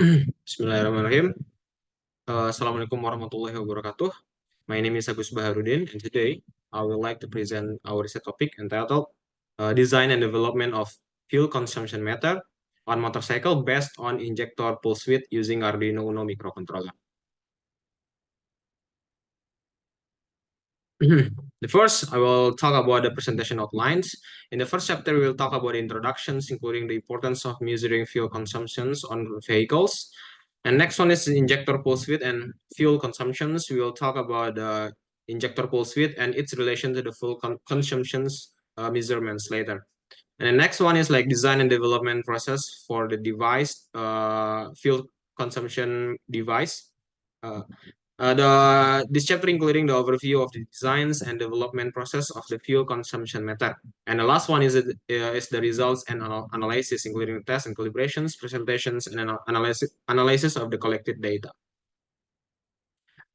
Bismillahirrahmanirrahim. Assalamualaikum warahmatullahi wabarakatuh. My name is Agus Baharudin, and today I would like to present our research topic entitled Design and Development of Fuel Consumption Meter on Motorcycle based on Injector Pulse Width using Arduino Uno microcontroller. The first, I will talk about the presentation outlines. In the first chapter, we will talk about introductions, including the importance of measuring fuel consumptions on vehicles. And next one is the injector pulse width and fuel consumptions. We will talk about the injector pulse width and its relation to the fuel consumptions measurements later. And the next one is like design and development process for the device, fuel consumption device. Uh, this chapter including the overview of the designs and development process of the fuel consumption meter. And the last one is the results and analysis, including tests and calibrations, presentations, and analysis of the collected data.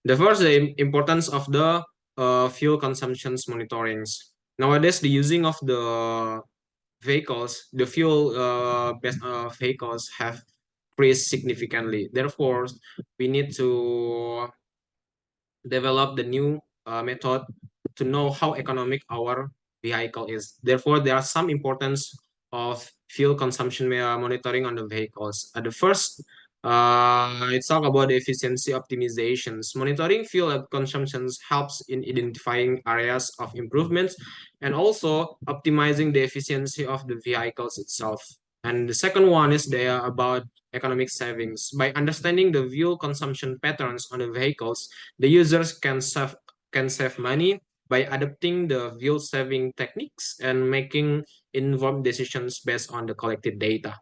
The first, the importance of the fuel consumptions monitorings. Nowadays, the using of the vehicles, the fuel based vehicles have increased significantly. Therefore, we need to develop the new method to know how economic our vehicle is. Therefore, there are some importance of fuel consumption monitoring on the vehicles. At the first, let's talk about the efficiency optimizations. Monitoring fuel consumptions helps in identifying areas of improvements and also optimizing the efficiency of the vehicles itself. And the second one is there about economic savings. By understanding the fuel consumption patterns on the vehicles, the users can save money by adopting the fuel saving techniques and making informed decisions based on the collected data.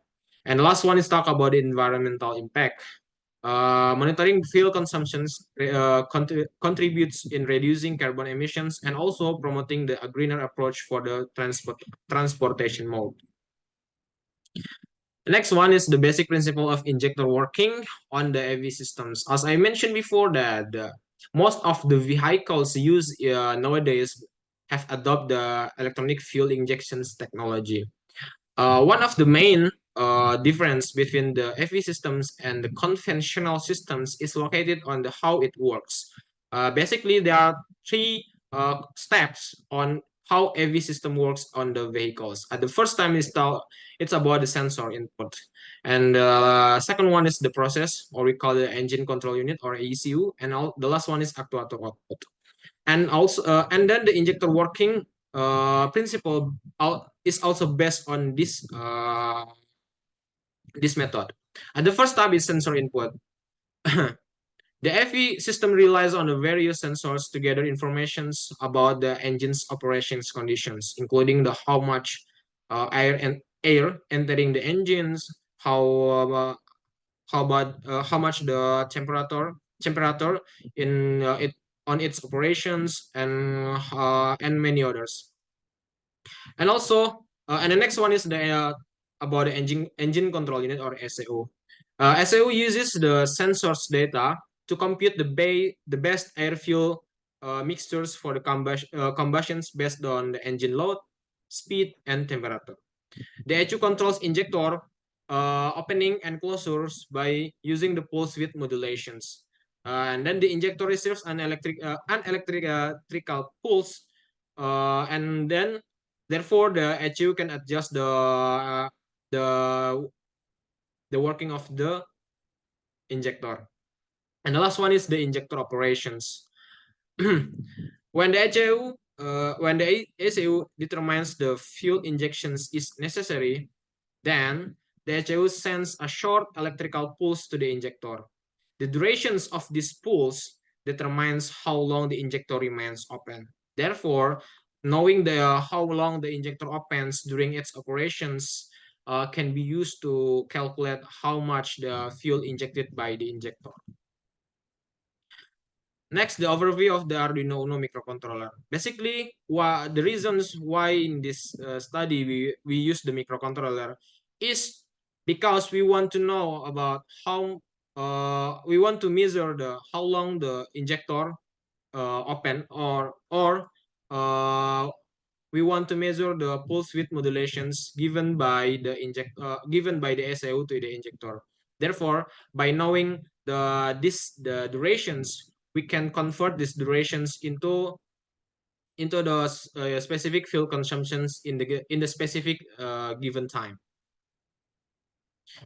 And the last one is talk about the environmental impact. Monitoring fuel consumptions contributes in reducing carbon emissions and also promoting the greener approach for the transportation mode. The next one is the basic principle of injector working on the AV systems. As I mentioned before, that most of the vehicles used nowadays have adopted the electronic fuel injections technology. One of the main difference between the AV systems and the conventional systems is located on the how it works. Basically, there are three steps on how AV system works on the vehicles. At the first time it's about the sensor input, and second one is the process, or we call the engine control unit or ECU, and the last one is actuator output. And also, and then the injector working principle is also based on this method. And the first step is sensor input. The AV system relies on the various sensors to gather informations about the engine's operations conditions, including the how much air entering the engines, how much the temperature in it on its operations, and many others. And also, and the next one is the about the engine control unit or SAO. SAO uses the sensors data to compute the best air fuel mixtures for the combustions based on the engine load, speed, and temperature. The ECU controls injector opening and closures by using the pulse width modulations. And then the injector receives an electrical pulse, and then therefore the ECU can adjust the working of the injector. And the last one is the injector operations. When the ECU determines the fuel injections is necessary, then the ECU sends a short electrical pulse to the injector. The durations of this pulse determines how long the injector remains open. Therefore, knowing how long the injector opens during its operations can be used to calculate how much the fuel injected by the injector. Next, the overview of the Arduino Uno microcontroller. Basically, the reasons why in this study we use the microcontroller is because we want to know about how we want to measure how long the injector open, or we want to measure the pulse width modulations given by the SAO to the injector. Therefore, by knowing the durations, we can convert these durations into those specific fuel consumptions in the specific given time.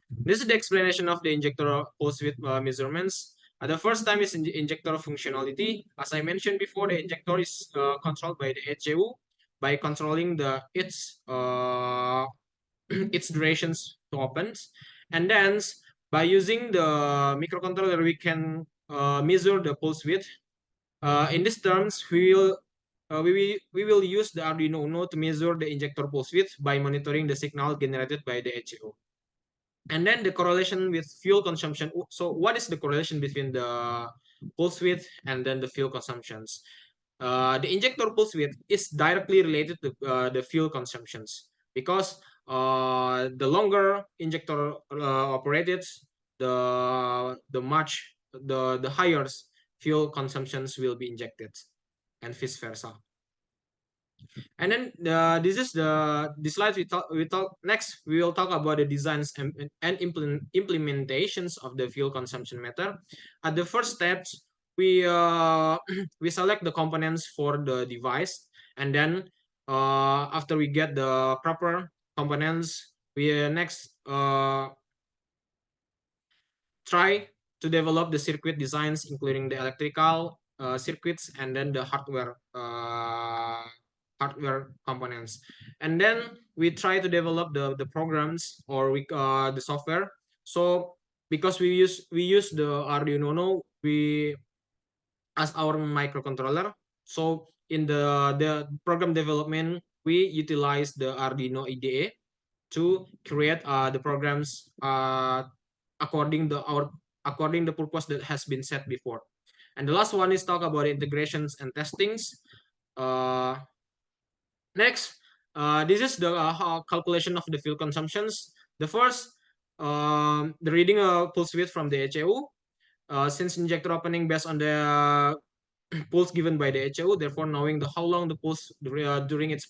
This is the explanation of the injector pulse width measurements. The first time is in the injector functionality. As I mentioned before, the injector is controlled by the HAU by controlling its durations to opens, and then by using the microcontroller we can measure the pulse width. In these terms, we will use the Arduino Uno to measure the injector pulse width by monitoring the signal generated by the HAU. And then the correlation with fuel consumption. So what is the correlation between the pulse width and then the fuel consumptions? The injector pulse width is directly related to the fuel consumptions, because the longer injector operated, the higher fuel consumptions will be injected, and vice versa. And then this is the slide we talk next. We will talk about the designs and implementations of the fuel consumption meter. At the first steps, we we select the components for the device, and then after we get the proper components, we next try to develop the circuit designs, including the electrical circuits and then the hardware components. And then we try to develop the programs, or the software. So because we use the Arduino Uno as our microcontroller, so in the program development we utilize the Arduino IDE to create the programs according the purpose that has been set before. And the last one is talk about integrations and testings. Next, this is the calculation of the fuel consumptions. The first, the reading a pulse width from the HAU. Since injector opening based on the pulse given by the HAU, therefore knowing how long the pulse during its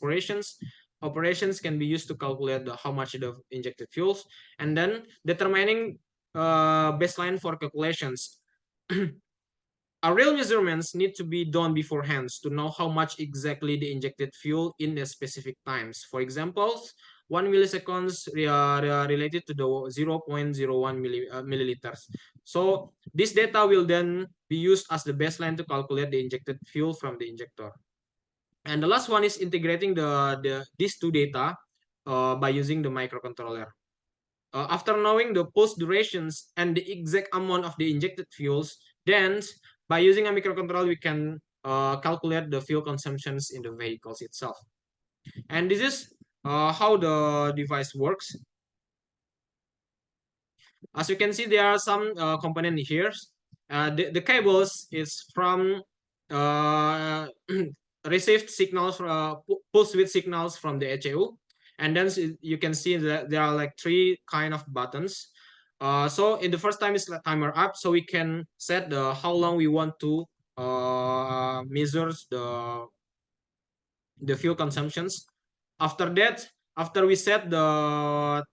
operations can be used to calculate how much the injected fuels, and then determining baseline for calculations. Our real measurements need to be done beforehand to know how much exactly the injected fuel in the specific times. For example, 1 milliseconds related to the 0.01 milliliters. So this data will then be used as the baseline to calculate the injected fuel from the injector. And the last one is integrating these two data by using the microcontroller. After knowing the pulse durations and the exact amount of the injected fuels, then by using a microcontroller, we can calculate the fuel consumptions in the vehicles itself. And this is how the device works. As you can see, there are some component here. The cables is from received signals, pulse width signals from the HAU. And then you can see that there are like 3 kind of buttons. So in the first time is timer up, so we can set how long we want to measure the fuel consumptions. After that, after we set the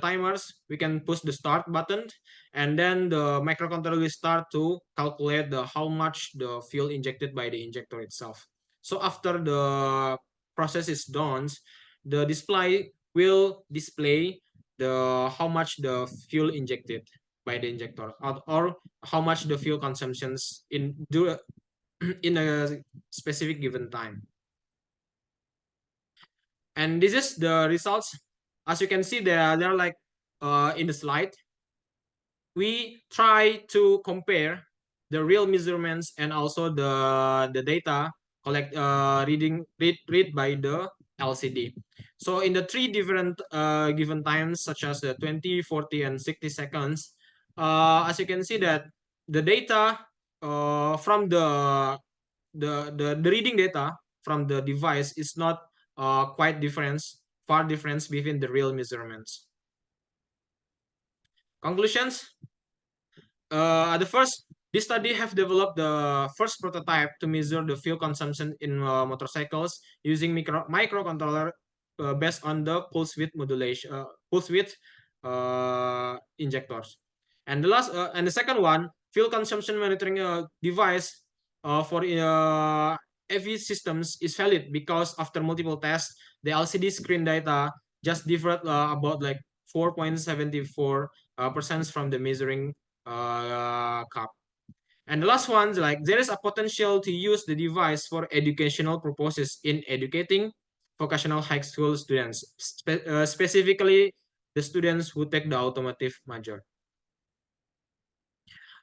timers, we can push the start button, and then the microcontroller will start to calculate how much the fuel injected by the injector itself. So after the process is done, the display will display how much the fuel injected by the injector, or how much the fuel consumptions in a specific given time. And this is the results. As you can see, they're like in the slide. We try to compare the real measurements and also the data read by the LCD. So in the 3 different given times, such as the 20, 40, and 60 seconds, as you can see that the data from the reading data from the device is not far difference between the real measurements. Conclusions. At the first, this study have developed the first prototype to measure the fuel consumption in motorcycles using microcontroller based on the pulse width modulation, pulse width injectors. And the second one, fuel consumption monitoring device for AV systems is valid because after multiple tests, the LCD screen data just differed about like 4.74% from the measuring cup. And the last one, like there is a potential to use the device for educational purposes in educating vocational high school students, specifically the students who take the automotive major.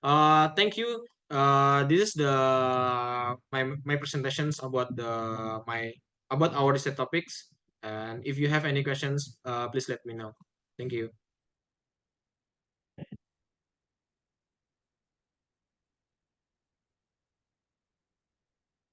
Thank you. This is the my presentations about about our research topics. And if you have any questions, please let me know. Thank you.